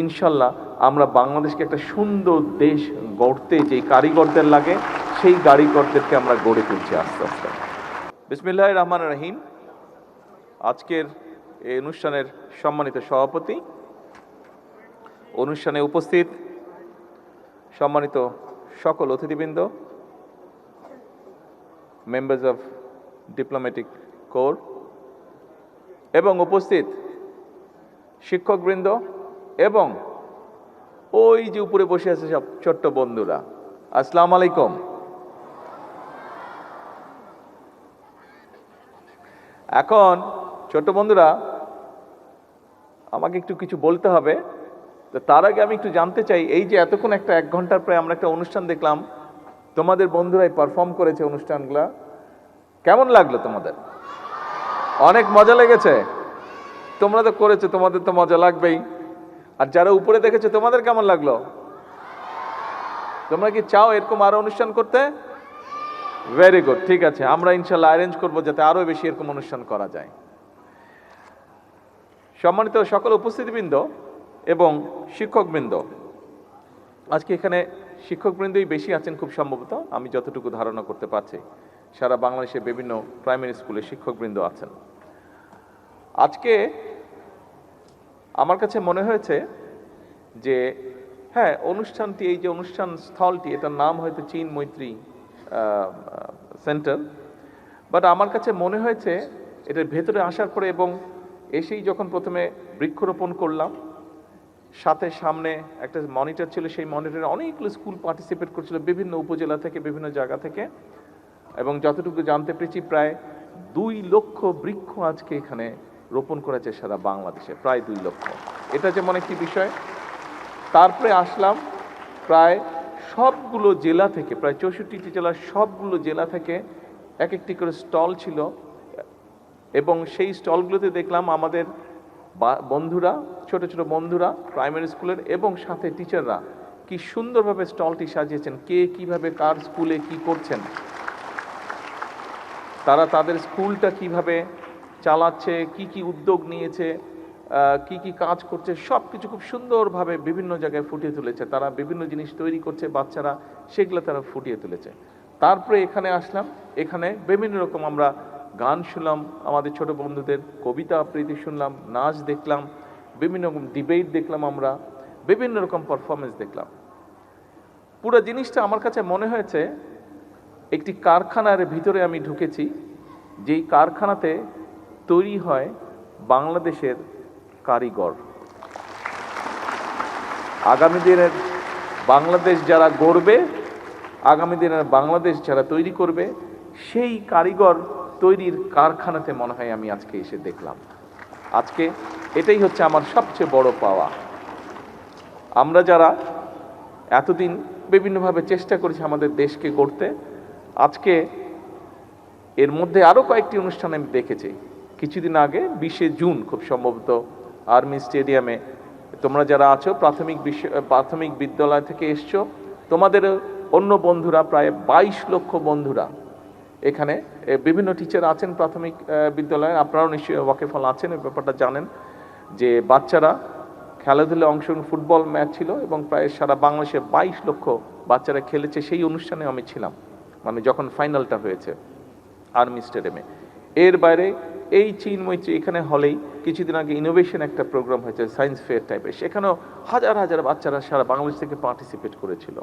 ইনশাল্লাহ আমরা বাংলাদেশকে একটা সুন্দর দেশ গড়তে যেই কারিগরদের লাগে সেই কারিগরদেরকে আমরা গড়ে তুলছি আস্তে আস্তে। বিসমিল্লাহির রহমানির রহিম। আজকের এই অনুষ্ঠানের সম্মানিত সভাপতি, অনুষ্ঠানে উপস্থিত সম্মানিত সকল অতিথিবৃন্দ, মেম্বার্স অফ ডিপ্লোম্যাটিক কোর এবং উপস্থিত শিক্ষকবৃন্দ এবং ওই যে উপরে বসে আছে সব ছোট্ট বন্ধুরা, আসসালামু আলাইকুম। এখন ছোট্ট বন্ধুরা আমাকে একটু কিছু বলতে হবে, তো তার আগে আমি একটু জানতে চাই, এই যে এতক্ষণ একটা 1 ঘন্টার প্রায় আমরা একটা অনুষ্ঠান দেখলাম, তোমাদের বন্ধুরাই পারফর্ম করেছে অনুষ্ঠানগুলা, কেমন লাগলো তোমাদের? অনেক মজা লেগেছে? তোমরা তো করেছো, তোমাদের তো মজা লাগবেই। আর যারা উপরে দেখেছো তোমাদের কেমন লাগলো? তোমরা কি চাও এরকম আরো অনুষ্ঠান করতে? ভেরি গুড, ঠিক আছে, আমরা ইনশাল্লাহ অ্যারেঞ্জ করবো যাতে আরো বেশি এরকম অনুষ্ঠান করা যায়। সম্মানিত সকল উপস্থিতিবৃন্দ এবং শিক্ষকবৃন্দ, আজকে এখানে শিক্ষকবৃন্দই বেশি আছেন খুব সম্ভবত, আমি যতটুকু ধারণা করতে পারছি। সারা বাংলাদেশে বিভিন্ন প্রাইমারি স্কুলে শিক্ষকবৃন্দ আছেন। আজকে আমার কাছে মনে হয়েছে যে হ্যাঁ, অনুষ্ঠানটি, এই যে অনুষ্ঠান স্থলটি, এটার নাম হয়তো চীন মৈত্রী সেন্টার, বাট আমার কাছে মনে হয়েছে এটার ভেতরে আসার পরে এবং এসেই যখন প্রথমে বৃক্ষরোপণ করলাম, সাথে সামনে একটা মনিটর ছিল, সেই মনিটরে অনেকগুলো স্কুল পার্টিসিপেট করছিল বিভিন্ন উপজেলা থেকে, বিভিন্ন জায়গা থেকে, এবং যতটুকু জানতে পেরেছি প্রায় 2 লক্ষ বৃক্ষ আজকে এখানে রোপণ করেছে সারা বাংলাদেশে, প্রায় 2 লক্ষ। এটা যেমন একটি বিষয়। তারপরে আসলাম প্রায় সবগুলো জেলা থেকে, প্রায় 64টি জেলার সবগুলো জেলা থেকে এক একটি করে স্টল ছিল, এবং সেই স্টলগুলোতে দেখলাম আমাদের বন্ধুরা, ছোট ছোট বন্ধুরা প্রাইমারি স্কুলের এবং সাথে টিচাররা কি সুন্দরভাবে স্টলটি সাজিয়েছেন, কে কিভাবে কার স্কুলে কি করছেন, তারা তাদের স্কুলটা কিভাবে চালাচ্ছে, কি কি উদ্যোগ নিয়েছে, কি কি কাজ করছে, সব কিছু খুব সুন্দরভাবে বিভিন্ন জায়গায় ফুটিয়ে তুলেছে। তারা বিভিন্ন জিনিস তৈরি করছে, বাচ্চারা সেগুলো তারা ফুটিয়ে তুলেছে। তারপরে এখানে আসলাম, এখানে বিভিন্ন রকম আমরা গান শুনলাম, আমাদের ছোট বন্ধুদের কবিতা আবৃত্তি শুনলাম, নাচ দেখলাম, বিভিন্ন রকম ডিবেট দেখলাম, আমরা বিভিন্ন রকম পারফরমেন্স দেখলাম। পুরো জিনিসটা আমার কাছে মনে হয়েছে একটি কারখানার ভিতরে আমি ঢুকেছি, যেই কারখানাতে তৈরি হয় বাংলাদেশের কারিগর। আগামী দিনের বাংলাদেশ যারা গড়বে, আগামী দিনের বাংলাদেশ যারা তৈরি করবে, সেই কারিগর তৈরির কারখানাতে মনে হয় আমি আজকে এসে দেখলাম। আজকে এটাই হচ্ছে আমার সবচেয়ে বড় পাওয়া। আমরা যারা এতদিন বিভিন্নভাবে চেষ্টা করেছি আমাদের দেশকে গড়তে, আজকে এর মধ্যে আরও কয়েকটি অনুষ্ঠান আমি দেখেছি। কিছুদিন আগে 20শে জুন খুব সম্ভবত আর্মি স্টেডিয়ামে, তোমরা যারা আছো প্রাথমিক বিদ্যালয় থেকে এসছো, তোমাদের অন্য বন্ধুরা প্রায় 22 লক্ষ বন্ধুরা এখানে, বিভিন্ন টিচার আছেন প্রাথমিক বিদ্যালয়ে, আপনারাও নিশ্চয়ই ওয়াকিফল আছেন, এই ব্যাপারটা জানেন যে বাচ্চারা খেলাধুলায় অংশগ্রহণ, ফুটবল ম্যাচ ছিল এবং প্রায় সারা বাংলাদেশে 22 লক্ষ বাচ্চারা খেলেছে। সেই অনুষ্ঠানে আমি ছিলাম, মানে যখন ফাইনালটা হয়েছে আর্মি স্টেডিয়ামে। এর বাইরে এই চীন মৈত্রী এখানে হলেই কিছুদিন আগে ইনোভেশন একটা প্রোগ্রাম হয়েছে, সায়েন্স ফেয়ার টাইপের, সেখানেও হাজার হাজার বাচ্চারা সারা বাংলাদেশ থেকে পার্টিসিপেট করেছিল।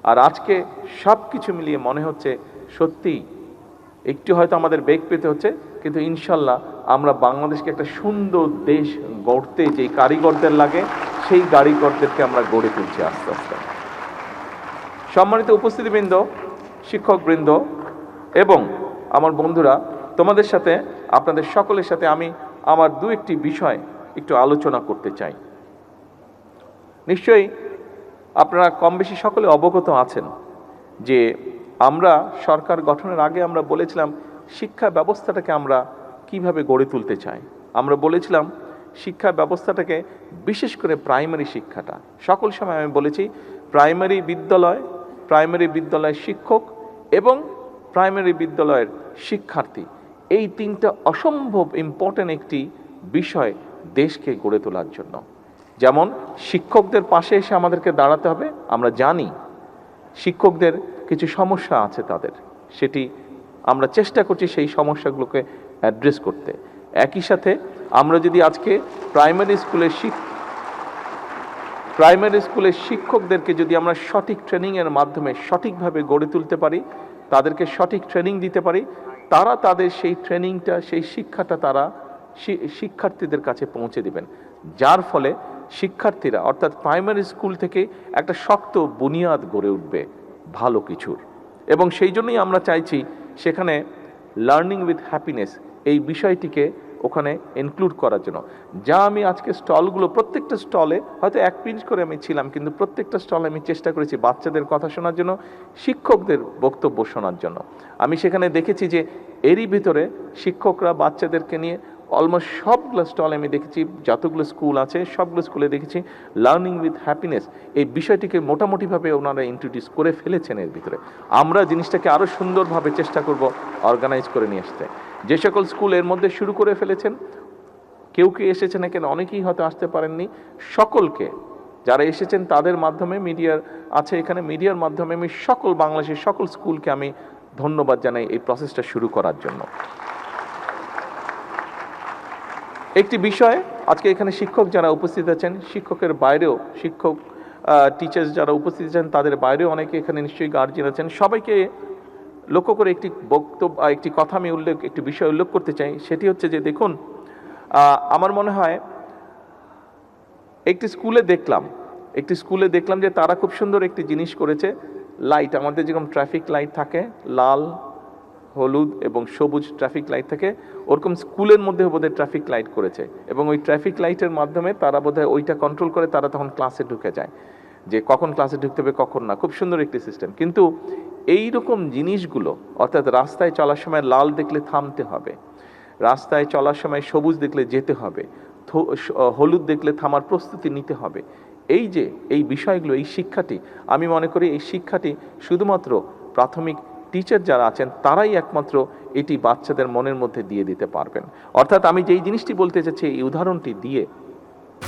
আর আজকে সব কিছু মিলিয়ে মনে হচ্ছে সত্যি একটু হয়তো আমাদের বেগ পেতে হচ্ছে, কিন্তু ইনশাল্লাহ আমরা বাংলাদেশকে একটা সুন্দর দেশ গড়তে যেই কারিগরদের লাগে সেই কারিগরদেরকে আমরা গড়ে তুলছি আস্তে আস্তে। সম্মানিত উপস্থিতিবৃন্দ, শিক্ষকবৃন্দ এবং আমার বন্ধুরা, তোমাদের সাথে, আপনাদের সকলের সাথে আমি আমার 2-1টি বিষয় একটু আলোচনা করতে চাই। নিশ্চয়ই আপনারা কম বেশি সকলে অবগত আছেন যে আমরা সরকার গঠনের আগে আমরা বলেছিলাম শিক্ষা ব্যবস্থাটাকে আমরা কিভাবে গড়ে তুলতে চাই। আমরা বলেছিলাম শিক্ষা ব্যবস্থাটাকে, বিশেষ করে প্রাইমারি শিক্ষাটা, সকল সময় আমি বলেছি প্রাইমারি বিদ্যালয়ের শিক্ষক এবং প্রাইমারি বিদ্যালয়ের শিক্ষার্থী, এই 3টা অসম্ভব ইম্পর্টেন্ট একটি বিষয় দেশকে গড়ে তোলার জন্য। যেমন শিক্ষকদের পাশে এসে আমাদেরকে দাঁড়াতে হবে। আমরা জানি শিক্ষকদের কিছু সমস্যা আছে তাদের, সেটি আমরা চেষ্টা করছি সেই সমস্যাগুলোকে অ্যাড্রেস করতে। একই সাথে আমরা যদি আজকে প্রাইমারি স্কুলের শিক্ষকদেরকে যদি আমরা সঠিক ট্রেনিংয়ের মাধ্যমে সঠিকভাবে গড়ে তুলতে পারি, তাদেরকে সঠিক ট্রেনিং দিতে পারি, তারা তাদের সেই ট্রেনিংটা, সেই শিক্ষাটা তারা শিক্ষার্থীদের কাছে পৌঁছে দিবেন, যার ফলে শিক্ষার্থীরা অর্থাৎ প্রাইমারি স্কুল থেকে একটা শক্ত বুনিয়াদ গড়ে উঠবে ভালো কিছুর। এবং সেই জন্যই আমরা চাইছি সেখানে লার্নিং উইথ হ্যাপিনেস এই বিষয়টিকে ওখানে ইনক্লুড করার জন্য। যা আমি আজকে স্টলগুলো, প্রত্যেকটা স্টলে হয়তো এক পিঞ্চ করে আমি ছিলাম, কিন্তু প্রত্যেকটা স্টলে আমি চেষ্টা করেছি বাচ্চাদের কথা শোনার জন্য, শিক্ষকদের বক্তব্য শোনার জন্য। আমি সেখানে দেখেছি যে এরই ভিতরে শিক্ষকরা বাচ্চাদেরকে নিয়ে অলমোস্ট সবগুলো স্টলে আমি দেখেছি, যতগুলো স্কুল আছে সবগুলো স্কুলে দেখেছি লার্নিং উইথ হ্যাপিনেস এই বিষয়টিকে মোটামুটিভাবে ওনারা ইন্ট্রোডিউস করে ফেলেছেন এর ভিতরে। আমরা জিনিসটাকে আরও সুন্দরভাবে চেষ্টা করব অর্গানাইজ করে নিয়ে আসতে। যে সকল স্কুল এর মধ্যে শুরু করে ফেলেছেন, কেউ এসেছেন এখানে, অনেকেই হয়তো আসতে পারেননি, সকলকে যারা এসেছেন তাদের মাধ্যমে, মিডিয়ার আছে এখানে, মিডিয়ার মাধ্যমে আমি সকল বাংলাদেশের সকল স্কুলকে আমি ধন্যবাদ জানাই এই প্রসেসটা শুরু করার জন্য। একটি বিষয়, আজকে এখানে শিক্ষক যারা উপস্থিত আছেন, শিক্ষকের বাইরেও টিচার্স যারা উপস্থিত আছেন তাদের বাইরেও অনেকে এখানে নিশ্চয়ই গার্জিয়ান আছেন, সবাইকে লক্ষ্য করে একটি কথা আমি একটি বিষয় উল্লেখ করতে চাই। সেটি হচ্ছে যে দেখুন, আমার মনে হয় একটি স্কুলে দেখলাম যে তারা খুব সুন্দর একটি জিনিস করেছে। লাইট, আমাদের যেরকম ট্রাফিক লাইট থাকে, লাল, হলুদ এবং সবুজ ট্রাফিক লাইট থাকে, ওরকম স্কুলের মধ্যে বোধহয় ট্রাফিক লাইট করেছে, এবং ওই ট্রাফিক লাইটের মাধ্যমে তারা বোধহয় ওইটা কন্ট্রোল করে, তারা তখন ক্লাসে ঢুকে যায়, যে কখন ক্লাসে ঢুকতে হবে কখন না। খুব সুন্দর একটি সিস্টেম। কিন্তু এই রকম জিনিসগুলো, অর্থাৎ রাস্তায় চলার সময় লাল দেখলে থামতে হবে, রাস্তায় চলার সময় সবুজ দেখলে যেতে হবে, হলুদ দেখলে থামার প্রস্তুতি নিতে হবে, এই বিষয়গুলো, এই শিক্ষাটি, আমি মনে করি এই শিক্ষাটি শুধুমাত্র প্রাথমিক টিচার যারা আছেন তারাই একমাত্র এটি বাচ্চাদের মনের মধ্যে দিয়ে দিতে পারবেন। অর্থাৎ আমি যেই জিনিসটি বলতে চাচ্ছি, এই উদাহরণটি দিয়ে,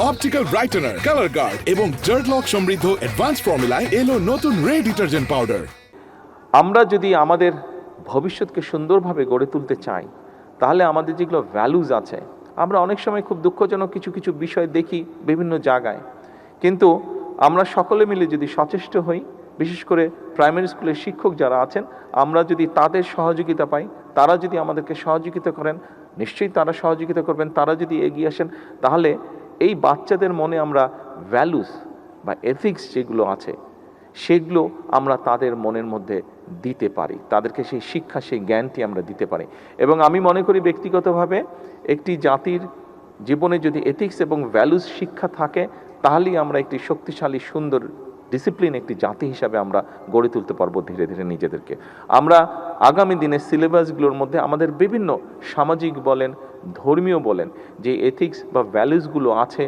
অপটিক্যাল ব্রাইটেনার, কালার গার্ড এবং জার্ট লক সমৃদ্ধ অ্যাডভান্স ফর্মুলায় এলো নতুন রে ডিটারজেন্ট পাউডার। আমরা যদি আমাদের ভবিষ্যৎকে সুন্দরভাবে গড়ে তুলতে চাই, তাহলে আমাদের যেগুলো ভ্যালুজ আছে, আমরা অনেক সময় খুব দুঃখজনক কিছু বিষয় দেখি বিভিন্ন জায়গায়, কিন্তু আমরা সকলে মিলে যদি সচেষ্ট হই, বিশেষ করে প্রাইমারি স্কুলের শিক্ষক যারা আছেন, আমরা যদি তাদের সহযোগিতা পাই, তারা যদি আমাদেরকে সহযোগিতা করেন, নিশ্চয়ই তারা সহযোগিতা করবেন, তারা যদি এগিয়ে আসেন, তাহলে এই বাচ্চাদের মনে আমরা ভ্যালুস বা এথিক্স যেগুলো আছে সেগুলো আমরা তাদের মনের মধ্যে দিতে পারি, তাদেরকে সেই শিক্ষা, সেই জ্ঞানটি আমরা দিতে পারি। এবং আমি মনে করি ব্যক্তিগতভাবে একটি জাতির জীবনে যদি এথিক্স এবং ভ্যালুস শিক্ষা থাকে, তাহলেই আমরা একটি শক্তিশালী, সুন্দর, ডিসিপ্লিন একটি জাতি হিসাবে আমরা গড়ে তুলতে পারবো ধীরে ধীরে নিজেদেরকে। আমরা আগামী দিনে সিলেবাসগুলোর মধ্যে আমাদের বিভিন্ন সামাজিক বলেন, ধর্মীয় বলেন, যে এথিক্স বা ভ্যালুসগুলো আছে,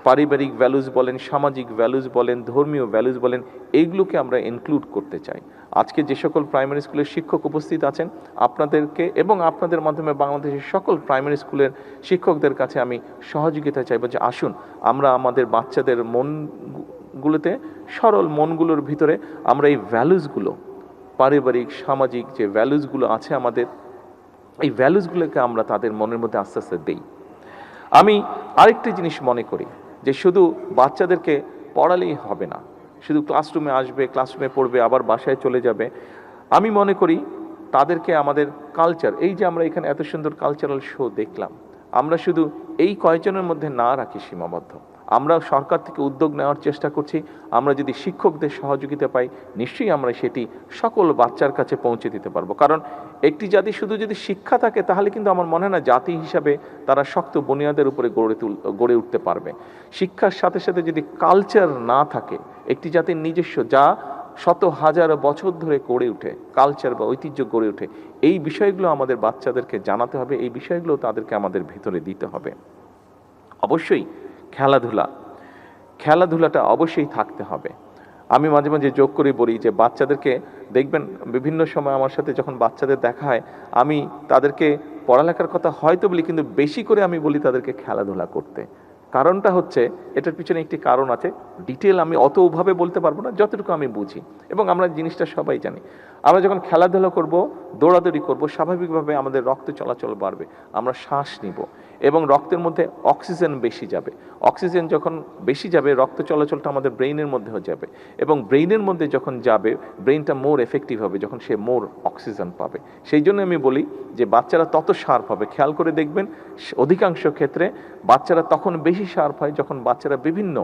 পারিবারিক ভ্যালুস বলেন, সামাজিক ভ্যালুস বলেন, ধর্মীয় ভ্যালুস বলেন, এইগুলোকে আমরা ইনক্লুড করতে চাই। আজকে যে সকল প্রাইমারি স্কুলের শিক্ষক উপস্থিত আছেন, আপনাদেরকে এবং আপনাদের মাধ্যমে বাংলাদেশের সকল প্রাইমারি স্কুলের শিক্ষকদের কাছে আমি সহযোগিতা চাইব যে আসুন আমরা আমাদের বাচ্চাদের মনগুলোতে, সরল মনগুলোর ভিতরে আমরা এই ভ্যালুসগুলো, পারিবারিক, সামাজিক যে ভ্যালুসগুলো আছে আমাদের, এই ভ্যালুসগুলোকে আমরা তাদের মনের মধ্যে আস্তে আস্তে দেই। আমি আরেকটি জিনিস মনে করি যে শুধু বাচ্চাদেরকে পড়ালেই হবে না, শুধু ক্লাসরুমে আসবে, ক্লাসরুমে পড়বে, আবার বাসায় চলে যাবে। আমি মনে করি তাদেরকে আমাদের কালচার, এই যে আমরা এখানে এত সুন্দর কালচারাল শো দেখলাম, আমরা শুধু এই কয়েকজনের মধ্যে না রাখি সীমাবদ্ধ, আমরা সরকার থেকে উদ্যোগ নেওয়ার চেষ্টা করছি। আমরা যদি শিক্ষকদের সহযোগিতা পাই, নিশ্চয়ই আমরা সেটি সকল বাচ্চার কাছে পৌঁছে দিতে পারবো। কারণ একটি জাতি শুধু যদি শিক্ষা থাকে, তাহলে কিন্তু আমার মনে হয় না জাতি হিসাবে তারা শক্ত বুনিয়াদের উপরে গড়ে উঠতে পারবে। শিক্ষার সাথে সাথে যদি কালচার না থাকে, একটি জাতির নিজস্ব, যা শত হাজার বছর ধরে গড়ে ওঠে, কালচার বা ঐতিহ্য গড়ে ওঠে, এই বিষয়গুলো আমাদের বাচ্চাদেরকে জানাতে হবে, এই বিষয়গুলো তাদেরকে আমাদের ভিতরে দিতে হবে। অবশ্যই খেলাধুলাটা অবশ্যই থাকতে হবে। আমি মাঝে মাঝে যোগ করে বলি যে বাচ্চাদেরকে দেখবেন, বিভিন্ন সময় আমার সাথে যখন বাচ্চাদের দেখা হয়, আমি তাদেরকে পড়ালেখার কথা হয়তো বলি, কিন্তু বেশি করে আমি বলি তাদেরকে খেলাধুলা করতে। কারণটা হচ্ছে, এটার পিছনে একটি কারণ আছে, ডিটেল আমি অতভাবে বলতে পারবো না, যতটুকু আমি বুঝি এবং আমরা জিনিসটা সবাই জানি। আমরা যখন খেলাধুলা করব, দৌড়াদৌড়ি করব, স্বাভাবিকভাবে আমাদের রক্ত চলাচল বাড়বে, আমরা শ্বাস নিব এবং রক্তের মধ্যে অক্সিজেন বেশি যাবে। অক্সিজেন যখন বেশি যাবে, রক্ত চলাচলটা আমাদের ব্রেইনের মধ্যেও যাবে এবং ব্রেইনের মধ্যে যখন যাবে, ব্রেইনটা মোর এফেক্টিভ হবে যখন সে মোর অক্সিজেন পাবে। সেই জন্য আমি বলি যে বাচ্চারা তত শার্প হবে। খেয়াল করে দেখবেন অধিকাংশ ক্ষেত্রে বাচ্চারা তখন বেশি শার্প হয় যখন বাচ্চারা বিভিন্ন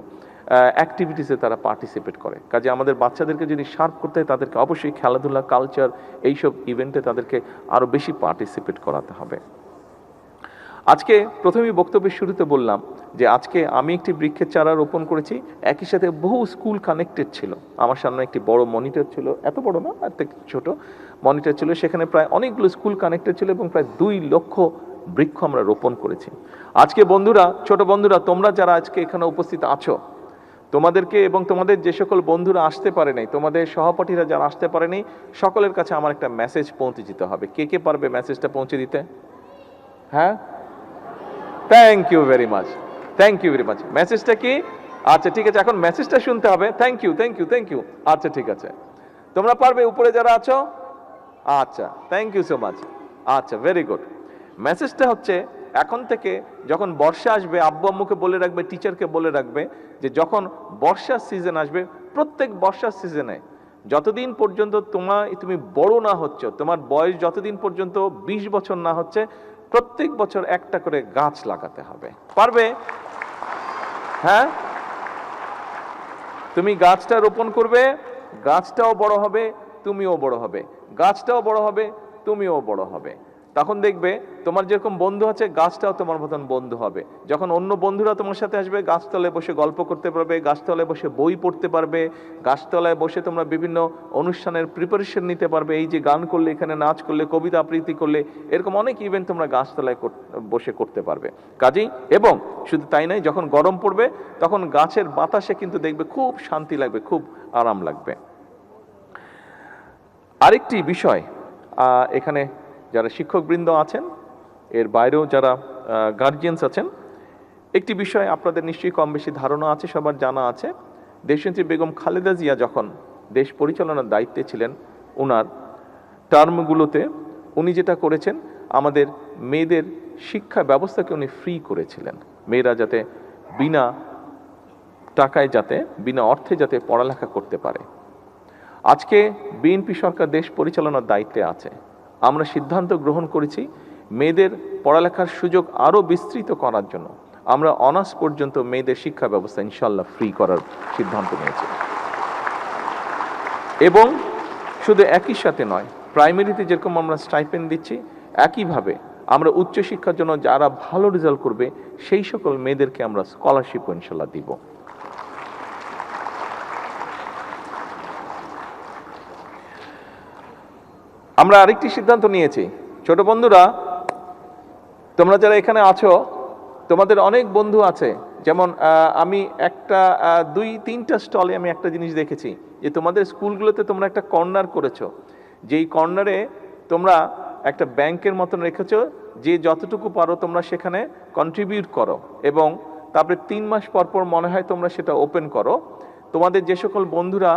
অ্যাক্টিভিটিসে তারা পার্টিসিপেট করে। কাজে আমাদের বাচ্চাদেরকে যদি শার্প করতে হয়, তাদেরকে অবশ্যই খেলাধুলা, কালচার, এইসব ইভেন্টে তাদেরকে আরও বেশি পার্টিসিপেট করাতে হবে। আজকে প্রথমেই বক্তব্যের শুরুতে বললাম যে আজকে আমি একটি বৃক্ষের চারা রোপণ করেছি, একই সাথে বহু স্কুল কানেক্টেড ছিল। আমার সামনে একটি বড় মনিটর ছিল, এত বড় না, এত ছোট মনিটর ছিল, সেখানে প্রায় অনেকগুলো স্কুল কানেক্টেড ছিল এবং প্রায় 2 লক্ষ বৃক্ষ আমরা রোপণ করেছি। আজকে বন্ধুরা, ছোট বন্ধুরা, তোমরা যারা আজকে এখানে উপস্থিত আছো, তোমাদেরকে এবং তোমাদের যে সকল বন্ধুরা আসতে পারে নাই, তোমাদের সহপাঠীরা যারা আসতে পারেনি, সকলের কাছে আমার একটা মেসেজ পৌঁছে দিতে হবে। কে কে পারবে মেসেজটা পৌঁছে দিতে? হ্যাঁ, thank you very much, thank you very much. মেসেজটা কি? আচ্ছা ঠিক আছে, এখন মেসেজটা শুনতে হবে। Thank you, thank you, thank you. আচ্ছা ঠিক আছে, তোমরা পারবে উপরে যারা আছো? আচ্ছা, থ্যাংক ইউ সো মাচ। আচ্ছা, ভেরি গুড। মেসেজটা হচ্ছে, এখন থেকে যখন বর্ষা আসবে, আব্বু আম্মুকে বলে রাখবে, টিচারকে বলে রাখবে যে যখন বর্ষার সিজন আসবে, প্রত্যেক বর্ষার সিজনে যতদিন পর্যন্ত তুমি বড় না হচ্ছ, তোমার বয়স যতদিন পর্যন্ত 20 বছর না হচ্ছে, প্রত্যেক বছর একটা করে গাছ লাগাতে হবে। পারবে? হ্যাঁ, তুমি গাছটা রোপণ করবে, গাছটাও বড় হবে, তুমিও বড় হবে, গাছটাও বড় হবে, তুমিও বড় হবে। তখন দেখবে তোমার যেরকম বন্ধু আছে, গাছটাও তোমার মতন বন্ধু হবে। যখন অন্য বন্ধুরা তোমার সাথে আসবে, গাছতলায় বসে গল্প করতে পারবে, গাছতলায় বসে বই পড়তে পারবে, গাছতলায় বসে তোমরা বিভিন্ন অনুষ্ঠানের প্রিপারেশন নিতে পারবে। এই যে গান করলে, এখানে নাচ করলে, কবিতা আবৃত্তি করলে, এরকম অনেক ইভেন্ট তোমরা গাছতলায় বসে করতে পারবে। কাজেই, এবং শুধু তাই নয়, যখন গরম পড়বে তখন গাছের বাতাসে কিন্তু দেখবে খুব শান্তি লাগবে, খুব আরাম লাগবে। আরেকটি বিষয়, এখানে যারা শিক্ষকবৃন্দ আছেন, এর বাইরেও যারা গার্জিয়ানস আছেন, একটি বিষয় আপনাদের নিশ্চয়ই কম বেশি ধারণা আছে, সবার জানা আছে। দেশনেত্রী বেগম খালেদা জিয়া যখন দেশ পরিচালনার দায়িত্বে ছিলেন, ওনার টার্মগুলোতে উনি যেটা করেছেন, আমাদের মেয়েদের শিক্ষা ব্যবস্থাকে উনি ফ্রি করেছিলেন। মেয়েরা যাতে বিনা টাকায়, যাতে বিনা অর্থে যাতে পড়ালেখা করতে পারে। আজকে বিএনপি সরকার দেশ পরিচালনার দায়িত্বে আছে। আমরা সিদ্ধান্ত গ্রহণ করেছি মেয়েদের পড়ালেখার সুযোগ আরও বিস্তৃত করার জন্য। আমরা অনার্স পর্যন্ত মেয়েদের শিক্ষা ব্যবস্থা ইনশাল্লাহ ফ্রি করার সিদ্ধান্ত নিয়েছি। এবং শুধু একই সাথে নয়, প্রাইমারিতে যেরকম আমরা স্টাইপেন্ড দিচ্ছি, একইভাবে আমরা উচ্চশিক্ষার জন্য যারা ভালো রেজাল্ট করবে সেই সকল মেয়েদেরকে আমরা স্কলারশিপও ইনশাল্লাহ দিব। আমরা আরেকটি সিদ্ধান্ত নিয়েছি, ছোট বন্ধুরা, তোমরা যারা এখানে আছো, তোমাদের অনেক বন্ধু আছে, যেমন আমি একটা 2-3টা স্টলে আমি একটা জিনিস দেখেছি যে তোমাদের স্কুলগুলোতে তোমরা একটা কর্নার করেছো, যেই কর্নারে তোমরা একটা ব্যাংকের মতন রেখেছো, যে যতটুকু পারো তোমরা সেখানে কন্ট্রিবিউট করো এবং তারপরে 3 মাস পর পর মনে হয় তোমরা সেটা ওপেন করো। তোমাদের যে সকল বন্ধুরা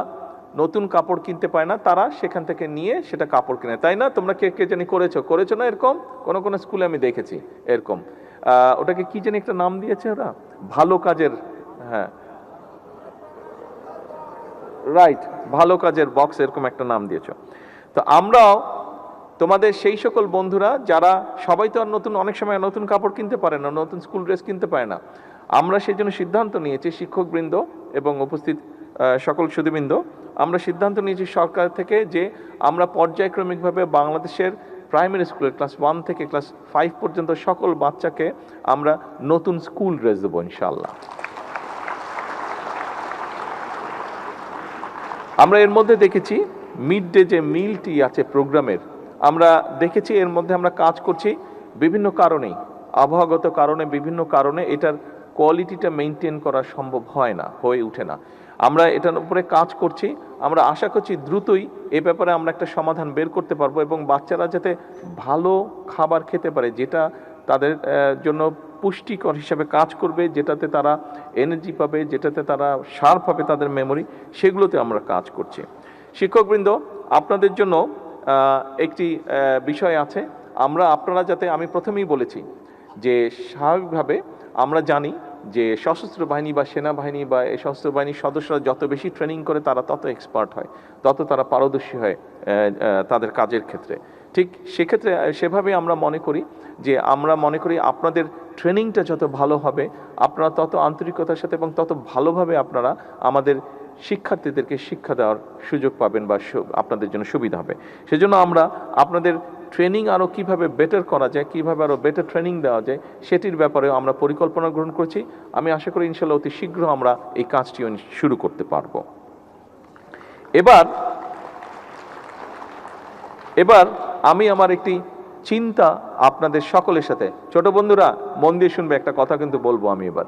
নতুন কাপড় কিনতে পায় না, তারা সেখান থেকে নিয়ে সেটা কাপড় কিনে, তাই না? তোমরা কে কে জানি করেছো না এরকম? কোন কোন স্কুলে আমি দেখেছি এরকম। ওটাকে কি জানি একটা নাম দিয়েছে ওরা, ভালো কাজের, হ্যাঁ রাইট, ভালো কাজের বক্স, এরকম একটা নাম দিয়েছো। তো আমরাও তোমাদের সেই সকল বন্ধুরা যারা, সবাই তো আর নতুন, অনেক সময় নতুন কাপড় কিনতে পারে না, নতুন স্কুল ড্রেস কিনতে পারে না, আমরা সেই জন্য সিদ্ধান্ত নিয়েছি, শিক্ষকবৃন্দ এবং উপস্থিত সকল সুধীবৃন্দ, আমরা সিদ্ধান্ত নিয়েছি সরকার থেকে যে আমরা পর্যায়ক্রমিকভাবে বাংলাদেশের প্রাইমারি স্কুলের ক্লাস 1 থেকে ক্লাস 5 পর্যন্ত সকল বাচ্চাকে আমরা নতুন স্কুল ড্রেস দেবো ইনশাআল্লাহ। আমরা এর মধ্যে দেখেছি মিড ডে যে মিলটি আছে প্রোগ্রামের, আমরা দেখেছি এর মধ্যে আমরা কাজ করছি বিভিন্ন কারণেই, আবহাওয়াগত কারণে, বিভিন্ন কারণে এটার কোয়ালিটিটা মেনটেন করা সম্ভব হয় না, হয়ে ওঠে না। আমরা এটার উপরে কাজ করছি, আমরা আশা করছি দ্রুতই এ ব্যাপারে আমরা একটা সমাধান বের করতে পারবো এবং বাচ্চারা যাতে ভালো খাবার খেতে পারে, যেটা তাদের জন্য পুষ্টিকর হিসাবে কাজ করবে, যেটাতে তারা এনার্জি পাবে, যেটাতে তারা শার্প হবে তাদের মেমোরি, সেগুলোতে আমরা কাজ করছি। শিক্ষকবৃন্দ, আপনাদের জন্য একটি বিষয় আছে। আপনারা যাতে, আমি প্রথমেই বলেছি যে স্বাভাবিকভাবে আমরা জানি যে সশস্ত্র বাহিনী বা সেনাবাহিনী বা এই সশস্ত্র বাহিনীর সদস্যরা যত বেশি ট্রেনিং করে তারা তত এক্সপার্ট হয়, তত তারা পারদর্শী হয় তাদের কাজের ক্ষেত্রে। ঠিক সেক্ষেত্রে সেভাবে আমরা মনে করি যে আপনাদের ট্রেনিংটা যত ভালো হবে, আপনারা তত আন্তরিকতার সাথে এবং তত ভালোভাবে আপনারা আমাদের শিক্ষার্থীদেরকে শিক্ষা দেওয়ার সুযোগ পাবেন বা আপনাদের জন্য সুবিধা হবে। সেজন্য আমরা আপনাদের ট্রেনিং আরও কীভাবে বেটার করা যায়, কীভাবে আরও বেটার ট্রেনিং দেওয়া যায়, সেটির ব্যাপারেও আমরা পরিকল্পনা গ্রহণ করছি। আমি আশা করি ইনশাল্লাহ অতি শীঘ্র আমরা এই কাজটি শুরু করতে পারব। এবার আমি আমার একটি চিন্তা আপনাদের সকলের সাথে, ছোট বন্ধুরা মন দিয়ে শুনবে, একটা কথা কিন্তু বলবো আমি এবার।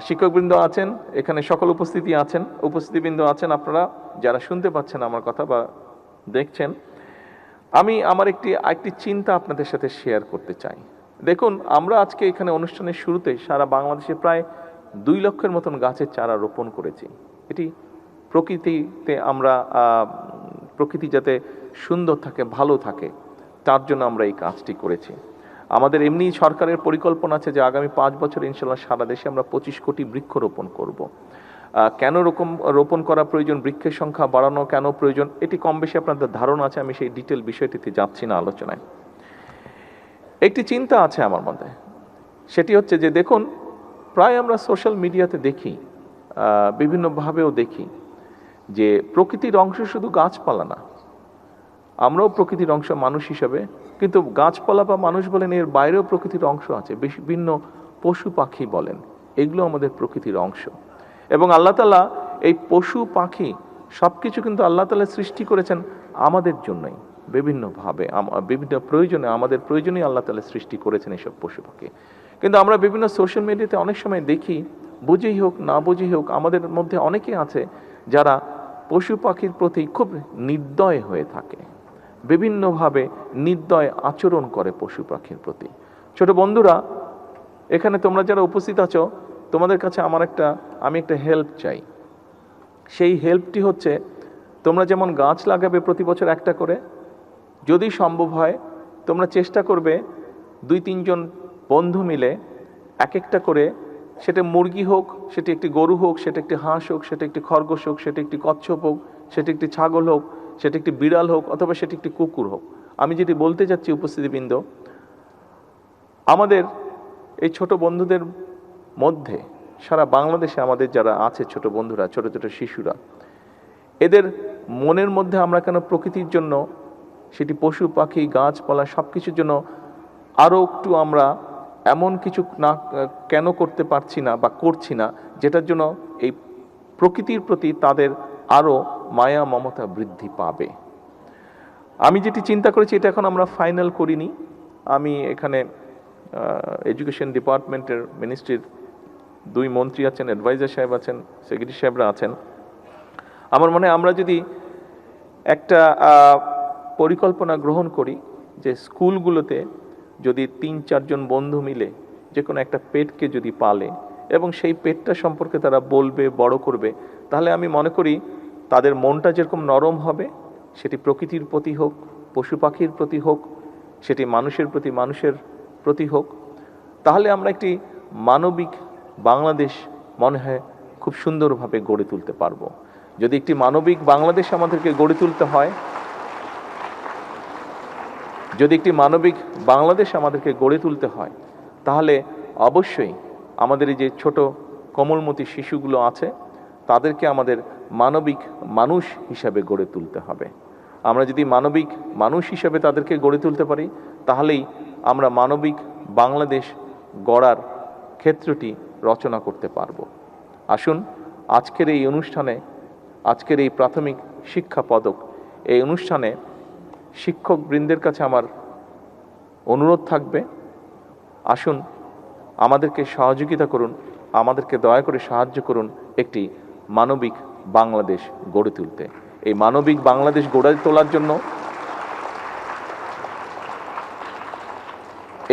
শিক্ষকবৃন্দ আছেন এখানে, সকল উপস্থিতিবৃন্দ আছেন, আপনারা যারা শুনতে পাচ্ছেন আমার কথা বা দেখছেন, আমি আমার একটি চিন্তা আপনাদের সাথে শেয়ার করতে চাই। দেখুন, আমরা আজকে এখানে অনুষ্ঠানের শুরুতে সারা বাংলাদেশে প্রায় 2 লক্ষের মতন গাছের চারা রোপণ করেছি। এটি প্রকৃতিতে প্রকৃতি যাতে সুন্দর থাকে, ভালো থাকে, তার জন্য আমরা এই কাজটি করেছি। আমাদের এমনি সরকারের পরিকল্পনা আছে যে আগামী 5 বছর ইনশাল্লাহ সারা দেশে আমরা 25 কোটি বৃক্ষ রোপণ করব। কেন রোপণ করা প্রয়োজন, বৃক্ষের সংখ্যা বাড়ানো কেন প্রয়োজন, এটি কম বেশি আপনাদের ধারণা আছে, আমি সেই ডিটেল বিষয়টিতে যাচ্ছি না আলোচনায়। একটি চিন্তা আছে আমার মধ্যে, সেটি হচ্ছে যে দেখুন, প্রায় আমরা সোশ্যাল মিডিয়াতে দেখি, বিভিন্নভাবেও দেখি যে প্রকৃতির অংশ শুধু গাছপালা না, আমরাও প্রকৃতির অংশ মানুষ হিসাবে, কিন্তু গাছপালা বা মানুষ বলেন, এর বাইরেও প্রকৃতির অংশ আছে, বিভিন্ন পশু পাখি বলেন, এগুলো আমাদের প্রকৃতির অংশ। এবং আল্লাহ তাআলা এই পশু পাখি সব কিছু কিন্তু আল্লাহ তাআলা সৃষ্টি করেছেন আমাদের জন্যই, বিভিন্নভাবে বিভিন্ন প্রয়োজনে, আমাদের প্রয়োজনেই আল্লাহ তাআলা সৃষ্টি করেছেন এইসব পশু পাখি। কিন্তু আমরা বিভিন্ন সোশ্যাল মিডিয়াতে অনেক সময় দেখি, বুঝেই হোক না বুঝেই হোক, আমাদের মধ্যে অনেকে আছে যারা পশু পাখির প্রতি খুব নির্দয় হয়ে থাকে, বিভিন্নভাবে নির্দয় আচরণ করে পশু পাখির প্রতি। ছোট বন্ধুরা, এখানে তোমরা যারা উপস্থিত আছো, তোমাদের কাছে আমি একটা হেল্প চাই। সেই হেল্পটি হচ্ছে, তোমরা যেমন গাছ লাগাবে প্রতি বছর একটা করে, যদি সম্ভব হয় তোমরা চেষ্টা করবে 2-3 জন বন্ধু মিলে এক একটা করে, সেটা মুরগি হোক, সেটা একটি গরু হোক, সেটা একটি হাঁস হোক, সেটা একটি খরগোশ হোক, সেটা একটি কচ্ছপ হোক, সেটা একটি ছাগল হোক, সেটা একটি বিড়াল হোক, অথবা সেটা একটি কুকুর হোক। আমি যেটি বলতে চাচ্ছি উপস্থিতিবৃন্দ, আমাদের এই ছোট বন্ধুদের মধ্যে সারা বাংলাদেশে আমাদের যারা আছে ছোট বন্ধুরা, ছোট ছোট শিশুরা, এদের মনের মধ্যে আমরা কেন প্রকৃতির জন্য, সেটি পশু পাখি গাছপালা সব কিছুর জন্য আরও একটু আমরা এমন কিছু না কেন করতে পারছি না বা করছি না, যেটার জন্য এই প্রকৃতির প্রতি তাদের আরও মায়া মমতা বৃদ্ধি পাবে। আমি যেটি চিন্তা করেছি, এটা এখন আমরা ফাইনাল করিনি। আমি এখানে এডুকেশন ডিপার্টমেন্টের মিনিস্ট্রির 2 মন্ত্রী আছেন, অ্যাডভাইজার সাহেব আছেন, সেক্রেটারি সাহেবরা আছেন। আমার মনে হয় আমরা যদি একটা পরিকল্পনা গ্রহণ করি যে স্কুলগুলোতে যদি 3-4 জন বন্ধু মিলে যে কোনো একটা পেটকে যদি পালে এবং সেই পেটটা সম্পর্কে তারা বলবে, বড় করবে, তাহলে আমি মনে করি তাদের মনটা যেরকম নরম হবে, সেটি প্রকৃতির প্রতি হোক, পশু পাখির প্রতি হোক, সেটি মানুষের প্রতি হোক, তাহলে আমরা একটি মানবিক বাংলাদেশ মনে হয় খুব সুন্দরভাবে গড়ে তুলতে পারবো। যদি একটি মানবিক বাংলাদেশ আমাদেরকে গড়ে তুলতে হয়, তাহলে অবশ্যই আমাদের এই যে ছোট কোমলমতি শিশুগুলো আছে, তাদেরকে আমাদের মানবিক মানুষ হিসাবে গড়ে তুলতে হবে। আমরা যদি মানবিক মানুষ হিসাবে তাদেরকে গড়ে তুলতে পারি, তাহলেই আমরা মানবিক বাংলাদেশ গড়ার ক্ষেত্রটি রচনা করতে পারব। আসুন, আজকের এই অনুষ্ঠানে, আজকের এই প্রাথমিক শিক্ষা পদক এই অনুষ্ঠানে শিক্ষকবৃন্দের কাছে আমার অনুরোধ থাকবে, আসুন আমাদেরকে সহযোগিতা করুন, আমাদেরকে দয়া করে সাহায্য করুন একটি মানবিক বাংলাদেশ গড়ে তুলতে। এই মানবিক বাংলাদেশ গড়ে তোলার জন্য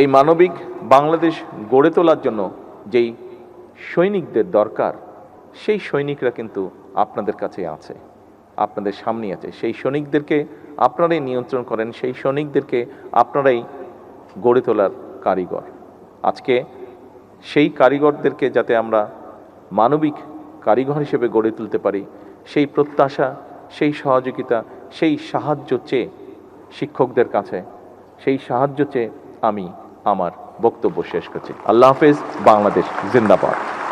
এই মানবিক বাংলাদেশ গড়ে তোলার জন্য যেই সৈনিকদের দরকার, সেই সৈনিকরা কিন্তু আপনাদের কাছে আছে, আপনাদের সামনে আছে। সেই সৈনিকদেরকে আপনারাই নিয়ন্ত্রণ করেন, সেই সৈনিকদেরকে আপনারাই গড়ে তোলার কারিগর। আজকে সেই কারিগরদেরকে যাতে আমরা মানবিক কারিগর হিসেবে গড়ে তুলতে পারি, সেই প্রত্যাশা, সেই সহযোগিতা, সেই সাহায্য চেয়ে শিক্ষকদের কাছে, সেই সাহায্য চেয়ে আমি আমার বক্তব্য শেষ করছি। আল্লাহ হাফেজ। বাংলাদেশ জিন্দাবাদ।